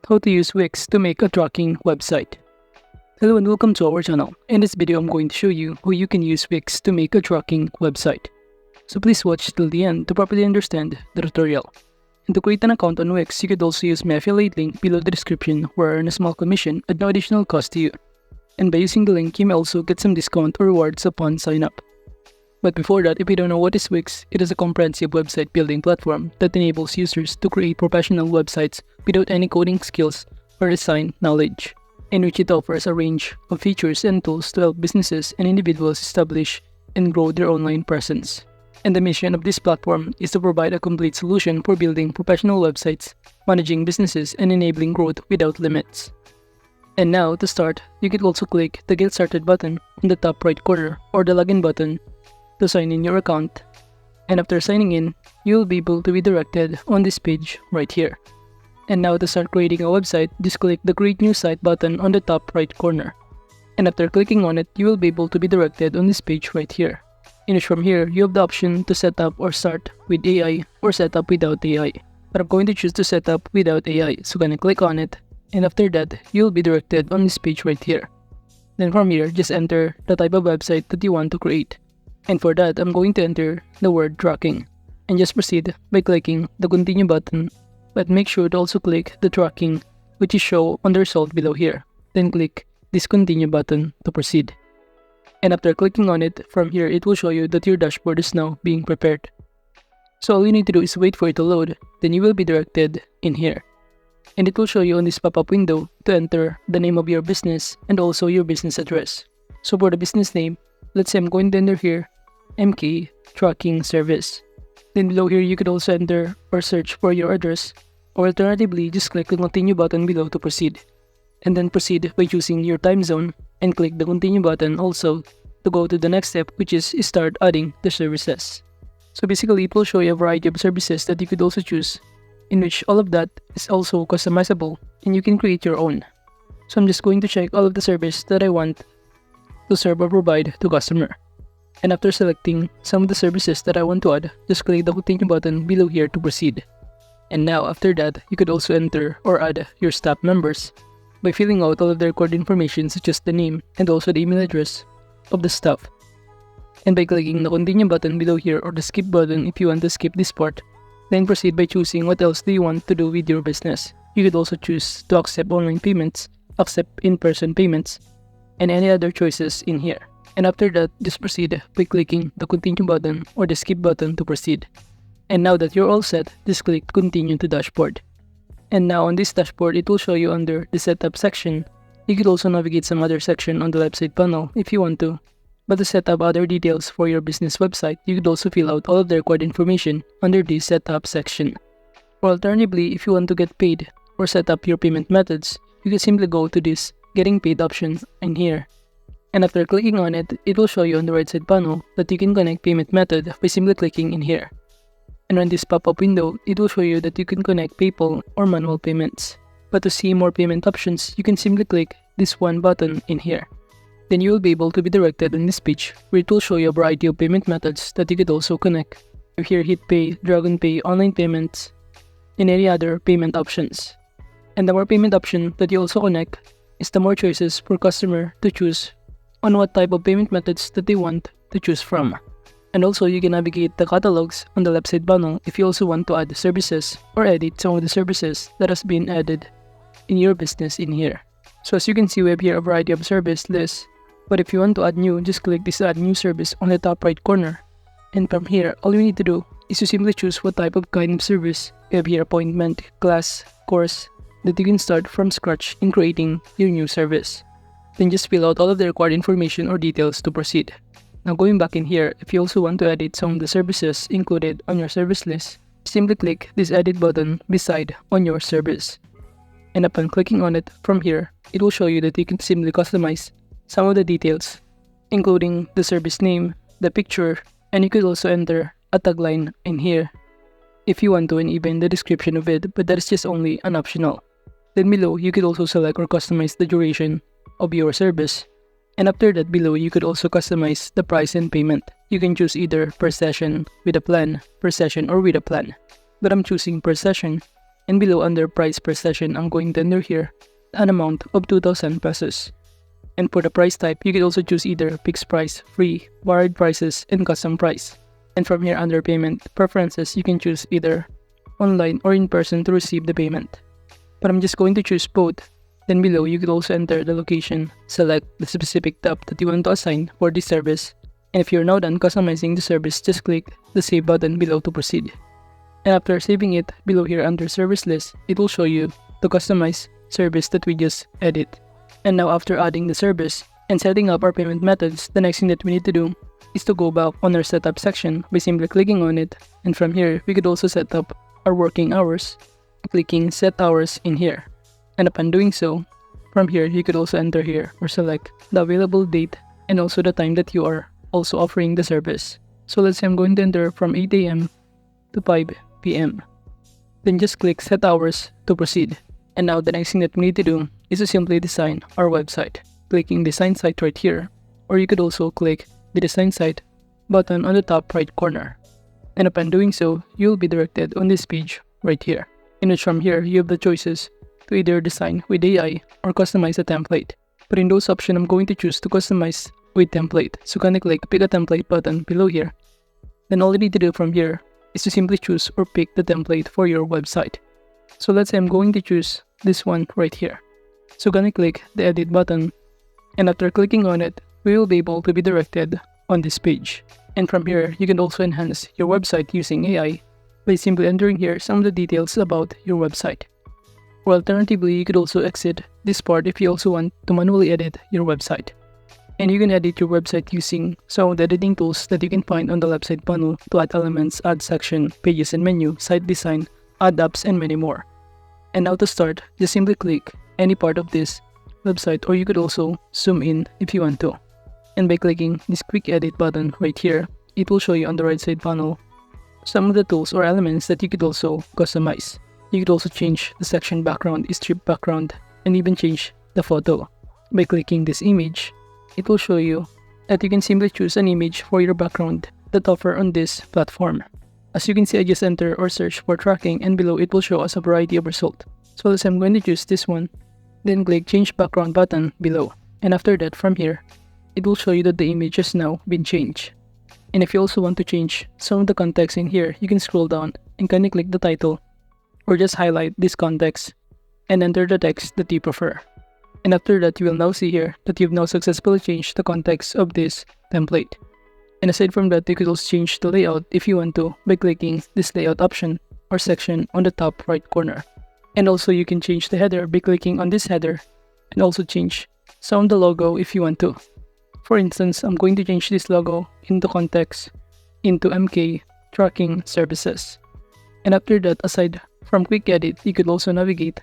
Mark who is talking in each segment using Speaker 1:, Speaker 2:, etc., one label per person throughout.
Speaker 1: how to use Wix to make a tracking website. Hello and welcome to our channel. In this video, I'm going to show you how you can use Wix to make a tracking website. So please watch till the end to properly understand the tutorial. And to create an account on Wix, you could also use my affiliate link below the description where I earn a small commission at no additional cost to you. And by using the link, you may also get some discount or rewards upon sign up. But before that, if you don't know what is Wix, it is a comprehensive website building platform that enables users to create professional websites without any coding skills or design knowledge, in which it offers a range of features and tools to help businesses and individuals establish and grow their online presence. And the mission of this platform is to provide a complete solution for building professional websites, managing businesses, and enabling growth without limits. And now, to start, you could also click the Get Started button in the top right corner or the Login button to sign in your account. And after signing in, you will be able to be directed on this page right here. And now to start creating a website, just click the Create New Site button on the top right corner. And after clicking on it, you will be able to be directed on this page right here. In which from here, you have the option to set up or start with AI or set up without AI. But I'm going to choose to set up without AI, so gonna click on it. And after that, you'll be directed on this page right here. Then from here, just enter the type of website that you want to create. And for that, I'm going to enter the word tracking. And just proceed by clicking the Continue button. But make sure to also click the tracking, which is shown on the result below here. Then click this Continue button to proceed. And after clicking on it, from here it will show you that your dashboard is now being prepared. So all you need to do is wait for it to load, then you will be directed in here. And it will show you on this pop-up window to enter the name of your business and also your business address. So for the business name, let's say I'm going to enter here MK Tracking Service. Then below here you could also enter or search for your address, or alternatively just click the Continue button below to proceed. And then proceed by choosing your time zone and click the Continue button also to go to the next step, which is start adding the services. So basically it will show you a variety of services that you could also choose, in which all of that is also customizable and you can create your own. So I'm just going to check all of the service that I want to serve or provide to customer. And after selecting some of the services that I want to add, just click the Continue button below here to proceed. And now after that, you could also enter or add your staff members by filling out all of their record information such as the name and also the email address of the staff. And by clicking the Continue button below here or the Skip button if you want to skip this part, then proceed by choosing what else do you want to do with your business. You could also choose to accept online payments, accept in-person payments, and any other choices in here. And after that, just proceed by clicking the Continue button or the Skip button to proceed. And now that you're all set, just click Continue to Dashboard. And now on this dashboard, it will show you under the Setup section. You could also navigate some other section on the left side panel if you want to. But to set up other details for your business website, you could also fill out all of the required information under the Setup section. Or alternatively, if you want to get paid or set up your payment methods, you can simply go to this Getting Paid option in here. And after clicking on it, it will show you on the right side panel that you can connect payment method by simply clicking in here. And on this pop-up window, it will show you that you can connect PayPal or manual payments. But to see more payment options, you can simply click this one button in here. Then you will be able to be directed on this page where it will show you a variety of payment methods that you could also connect. Here, Hit Pay, Dragon Pay, online payments, and any other payment options. And the more payment option that you also connect is the more choices for customer to choose on what type of payment methods that they want to choose from. And also you can navigate the catalogs on the left side panel if you also want to add services or edit some of the services that has been added in your business in here. So as you can see, we have here a variety of service lists. But if you want to add new, just click this Add New Service on the top right corner. And from here, all you need to do is to simply choose what type of kind of service. We have here appointment, class, course, that you can start from scratch in creating your new service. Then just fill out all of the required information or details to proceed. Now going back in here, if you also want to edit some of the services included on your service list, simply click this Edit button beside on your service. And upon clicking on it from here, it will show you that you can simply customize some of the details, including the service name, the picture, and you could also enter a tagline in here if you want to, and even the description of it, but that is just only an optional. Then below, you could also select or customize the duration of your service. And after that, below, you could also customize the price and payment. You can choose either per session with a plan, per session, or with a plan. But I'm choosing per session And below under price per session, I'm going to enter here an amount of 2,000 pesos. And for the price type, you can also choose either fixed price, free, varied prices, and custom price. And from here under payment preferences, you can choose either online or in person to receive the payment. But I'm just going to choose both. Then below, you could also enter the location, select the specific tab that you want to assign for this service. And if you're now done customizing the service, just click the save button below to proceed. And after saving it, below here under service list, it will show you the customized service that we just edit. And now after adding the service and setting up our payment methods, the next thing that we need to do is to go back on our setup section by simply clicking on it. And from here, we could also set up our working hours, clicking set hours in here. And upon doing so, from here, you could also enter here or select the available date and also the time that you are also offering the service. So let's say I'm going to enter from 8 AM to 5 PM. Then just click set hours to proceed. And now the next thing that we need to do is to simply design our website, clicking design site right here, or you could also click the design site button on the top right corner. And upon doing so, you'll be directed on this page right here, in which from here you have the choices to either design with AI or customize a template. But in those options, I'm going to choose to customize with template. So gonna click pick a template button below here. Then all you need to do from here is to simply choose or pick the template for your website. So let's say I'm going to choose this one right here. So gonna click the edit button, and after clicking on it, we will be able to be directed on this page. And from here, you can also enhance your website using AI by simply entering here some of the details about your website. Or alternatively, you could also exit this part if you also want to manually edit your website. And you can edit your website using some of the editing tools that you can find on the left side panel to add elements, add section, pages and menu, site design, add apps, and many more. And now to start, just simply click any part of this website, or you could also zoom in if you want to. And by clicking this quick edit button right here, it will show you on the right side panel some of the tools or elements that you could also customize. You could also change the section background, strip background, and even change the photo. By clicking this image, it will show you that you can simply choose an image for your background that offer on this platform. As you can see, I just enter or search for tracking, and below it will show us a variety of result. So let's say I'm going to choose this one, then click change background button below. And after that, from here, it will show you that the image has now been changed. And if you also want to change some of the context in here, you can scroll down and kindly click the title, or just highlight this context and enter the text that you prefer. And after that, you will now see here that you've now successfully changed the context of this template. And aside from that, you could also change the layout if you want to by clicking this layout option or section on the top right corner. And also you can change the header by clicking on this header, and also change some of the logo if you want to. For instance, I'm going to change this logo into context into MK Tracking Services. And after that, aside from quick edit, you could also navigate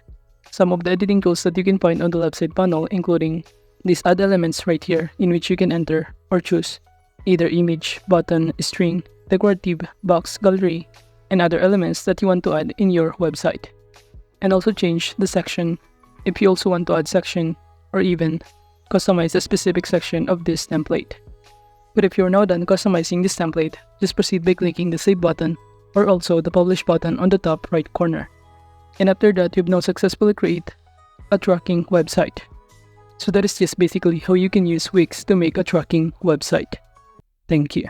Speaker 1: some of the editing tools that you can find on the left side panel, including these add elements right here, in which you can enter or choose either image, button, string, decorative, box, gallery, and other elements that you want to add in your website. And also change the section if you also want to add section, or even customize a specific section of this template. But if you're now done customizing this template, just proceed by clicking the save button or also the publish button on the top right corner. And after that, you've now successfully created a tracking website. So that is just basically how you can use Wix to make a tracking website. Thank you.